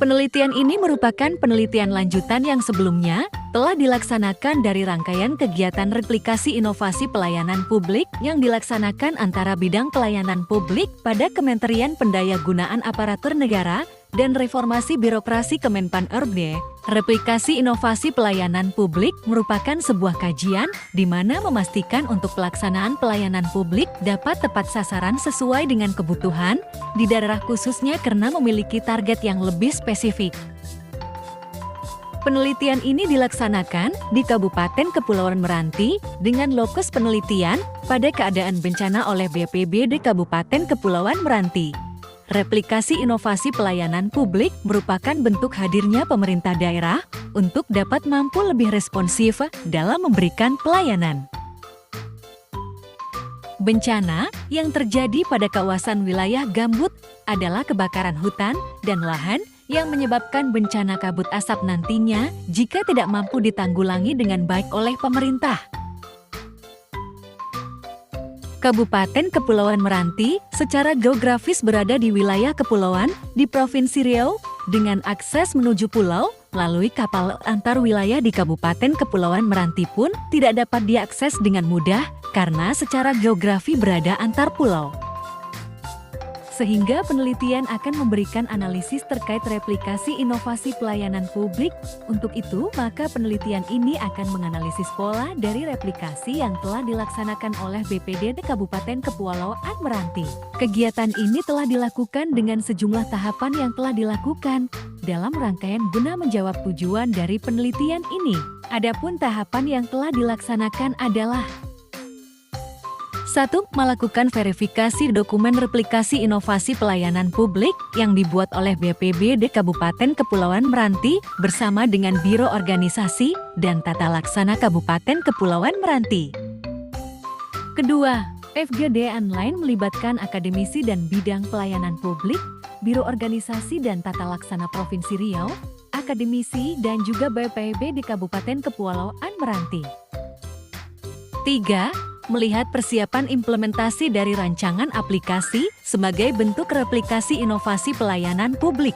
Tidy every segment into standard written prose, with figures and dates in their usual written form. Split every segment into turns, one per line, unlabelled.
Penelitian ini merupakan penelitian lanjutan yang sebelumnya telah dilaksanakan dari rangkaian kegiatan replikasi inovasi pelayanan publik yang dilaksanakan antara bidang pelayanan publik pada Kementerian Pendayagunaan Aparatur Negara dan Reformasi Birokrasi Kemenpan-RB. Replikasi inovasi pelayanan publik merupakan sebuah kajian di mana memastikan untuk pelaksanaan pelayanan publik dapat tepat sasaran sesuai dengan kebutuhan di daerah khususnya karena memiliki target yang lebih spesifik. Penelitian ini dilaksanakan di Kabupaten Kepulauan Meranti dengan lokus penelitian pada keadaan bencana oleh BPBD Kabupaten Kepulauan Meranti. Replikasi inovasi pelayanan publik merupakan bentuk hadirnya pemerintah daerah untuk dapat mampu lebih responsif dalam memberikan pelayanan. Bencana yang terjadi pada kawasan wilayah gambut adalah kebakaran hutan dan lahan yang menyebabkan bencana kabut asap nantinya jika tidak mampu ditanggulangi dengan baik oleh pemerintah. Kabupaten Kepulauan Meranti secara geografis berada di wilayah kepulauan di Provinsi Riau dengan akses menuju pulau melalui kapal antar wilayah di Kabupaten Kepulauan Meranti pun tidak dapat diakses dengan mudah karena secara geografi berada antar pulau. Sehingga penelitian akan memberikan analisis terkait replikasi inovasi pelayanan publik. Untuk itu, maka penelitian ini akan menganalisis pola dari replikasi yang telah dilaksanakan oleh BPD Kabupaten Kepulauan Meranti. Kegiatan ini telah dilakukan dengan sejumlah tahapan yang telah dilakukan dalam rangkaian guna menjawab tujuan dari penelitian ini. Adapun tahapan yang telah dilaksanakan adalah 1. Melakukan verifikasi dokumen replikasi inovasi pelayanan publik yang dibuat oleh BPBD Kabupaten Kepulauan Meranti bersama dengan Biro Organisasi dan Tata Laksana Kabupaten Kepulauan Meranti. Kedua, FGD online melibatkan akademisi dan bidang pelayanan publik, Biro Organisasi dan Tata Laksana Provinsi Riau, akademisi dan juga BPBD Kabupaten Kepulauan Meranti. 3. Melihat persiapan implementasi dari rancangan aplikasi sebagai bentuk replikasi inovasi pelayanan publik.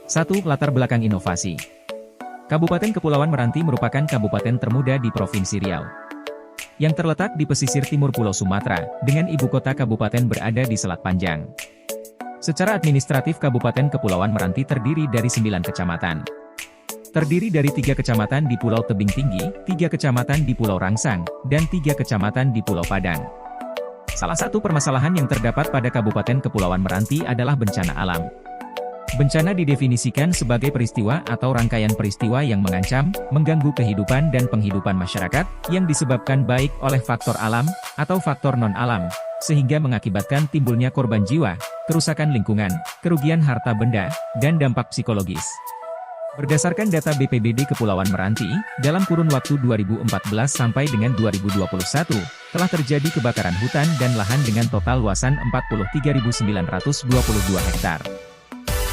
1. Latar belakang inovasi. Kabupaten Kepulauan Meranti merupakan kabupaten termuda di Provinsi Riau, yang terletak di pesisir timur Pulau Sumatera, dengan ibu kota kabupaten berada di Selat Panjang. Secara administratif Kabupaten Kepulauan Meranti terdiri dari 9 kecamatan. Terdiri dari 3 kecamatan di Pulau Tebing Tinggi, 3 kecamatan di Pulau Rangsang, dan 3 kecamatan di Pulau Padang. Salah satu permasalahan yang terdapat pada Kabupaten Kepulauan Meranti adalah bencana alam. Bencana didefinisikan sebagai peristiwa atau rangkaian peristiwa yang mengancam, mengganggu kehidupan dan penghidupan masyarakat, yang disebabkan baik oleh faktor alam, atau faktor non-alam, sehingga mengakibatkan timbulnya korban jiwa, kerusakan lingkungan, kerugian harta benda, dan dampak psikologis. Berdasarkan data BPBD Kepulauan Meranti, dalam kurun waktu 2014 sampai dengan 2021, telah terjadi kebakaran hutan dan lahan dengan total luasan 43.922 hektar.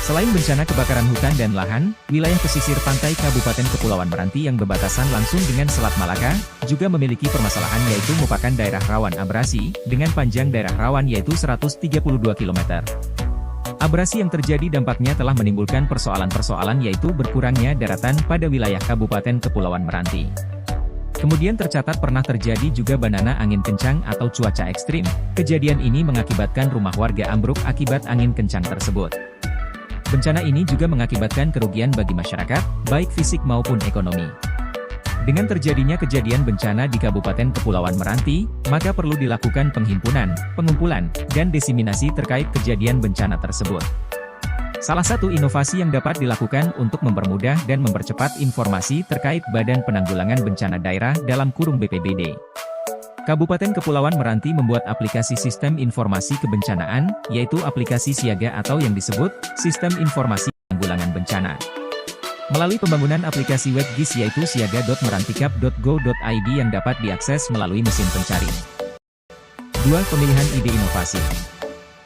Selain bencana kebakaran hutan dan lahan, wilayah pesisir pantai Kabupaten Kepulauan Meranti yang berbatasan langsung dengan Selat Malaka, juga memiliki permasalahan yaitu merupakan daerah rawan abrasi, dengan panjang daerah rawan yaitu 132 km. Abrasi yang terjadi dampaknya telah menimbulkan persoalan-persoalan yaitu berkurangnya daratan pada wilayah Kabupaten Kepulauan Meranti. Kemudian tercatat pernah terjadi juga banana angin kencang atau cuaca ekstrim. Kejadian ini mengakibatkan rumah warga ambruk akibat angin kencang tersebut. Bencana ini juga mengakibatkan kerugian bagi masyarakat, baik fisik maupun ekonomi. Dengan terjadinya kejadian bencana di Kabupaten Kepulauan Meranti, maka perlu dilakukan penghimpunan, pengumpulan, dan diseminasi terkait kejadian bencana tersebut. Salah satu inovasi yang dapat dilakukan untuk mempermudah dan mempercepat informasi terkait Badan Penanggulangan Bencana Daerah dalam kurung BPBD. Kabupaten Kepulauan Meranti membuat aplikasi Sistem Informasi Kebencanaan, yaitu aplikasi siaga atau yang disebut Sistem Informasi Penanggulangan Bencana. Melalui pembangunan aplikasi web GIS yaitu siaga.merantikap.go.id yang dapat diakses melalui mesin pencari. 2. Pemilihan ide inovasi.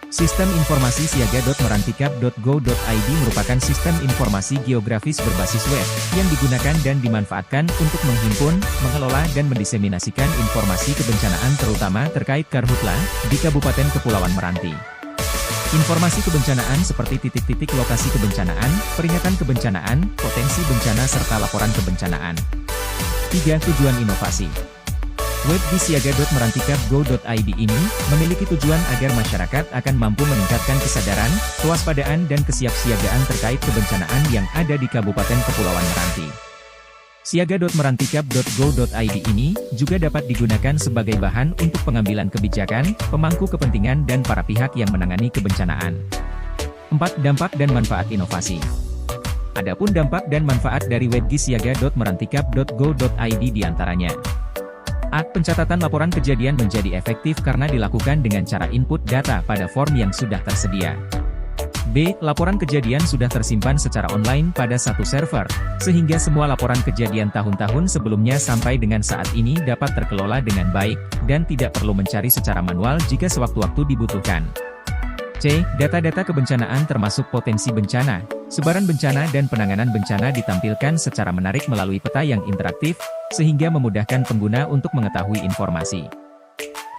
Sistem informasi siaga.merantikap.go.id merupakan sistem informasi geografis berbasis web, yang digunakan dan dimanfaatkan untuk menghimpun, mengelola dan mendiseminasikan informasi kebencanaan terutama terkait karhutla, di Kabupaten Kepulauan Meranti. Informasi kebencanaan seperti titik-titik lokasi kebencanaan, peringatan kebencanaan, potensi bencana serta laporan kebencanaan. 3. Tujuan inovasi. Web di siaga.merantikap.go.id ini memiliki tujuan agar masyarakat akan mampu meningkatkan kesadaran, kewaspadaan dan kesiapsiagaan terkait kebencanaan yang ada di Kabupaten Kepulauan Meranti. Siaga.merantikap.go.id ini juga dapat digunakan sebagai bahan untuk pengambilan kebijakan, pemangku kepentingan dan para pihak yang menangani kebencanaan. 4. Dampak dan manfaat inovasi. Adapun dampak dan manfaat dari WebGIS siaga.merantikap.go.id diantaranya. A. Pencatatan laporan kejadian menjadi efektif karena dilakukan dengan cara input data pada form yang sudah tersedia. B. Laporan kejadian sudah tersimpan secara online pada satu server, sehingga semua laporan kejadian tahun-tahun sebelumnya sampai dengan saat ini dapat terkelola dengan baik, dan tidak perlu mencari secara manual jika sewaktu-waktu dibutuhkan. C. Data-data kebencanaan termasuk potensi bencana, sebaran bencana dan penanganan bencana ditampilkan secara menarik melalui peta yang interaktif, sehingga memudahkan pengguna untuk mengetahui informasi.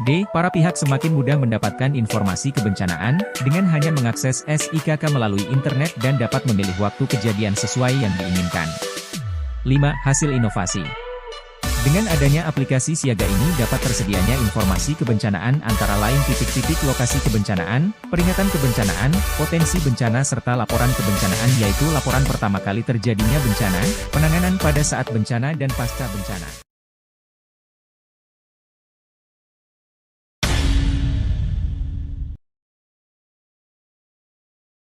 D. Para pihak semakin mudah mendapatkan informasi kebencanaan, dengan hanya mengakses SIKK melalui internet dan dapat memilih waktu kejadian sesuai yang diinginkan. 5. Hasil inovasi. Dengan adanya aplikasi siaga ini dapat tersedianya informasi kebencanaan antara lain titik-titik lokasi kebencanaan, peringatan kebencanaan, potensi bencana serta laporan kebencanaan yaitu laporan pertama kali terjadinya bencana, penanganan pada saat bencana dan pasca bencana.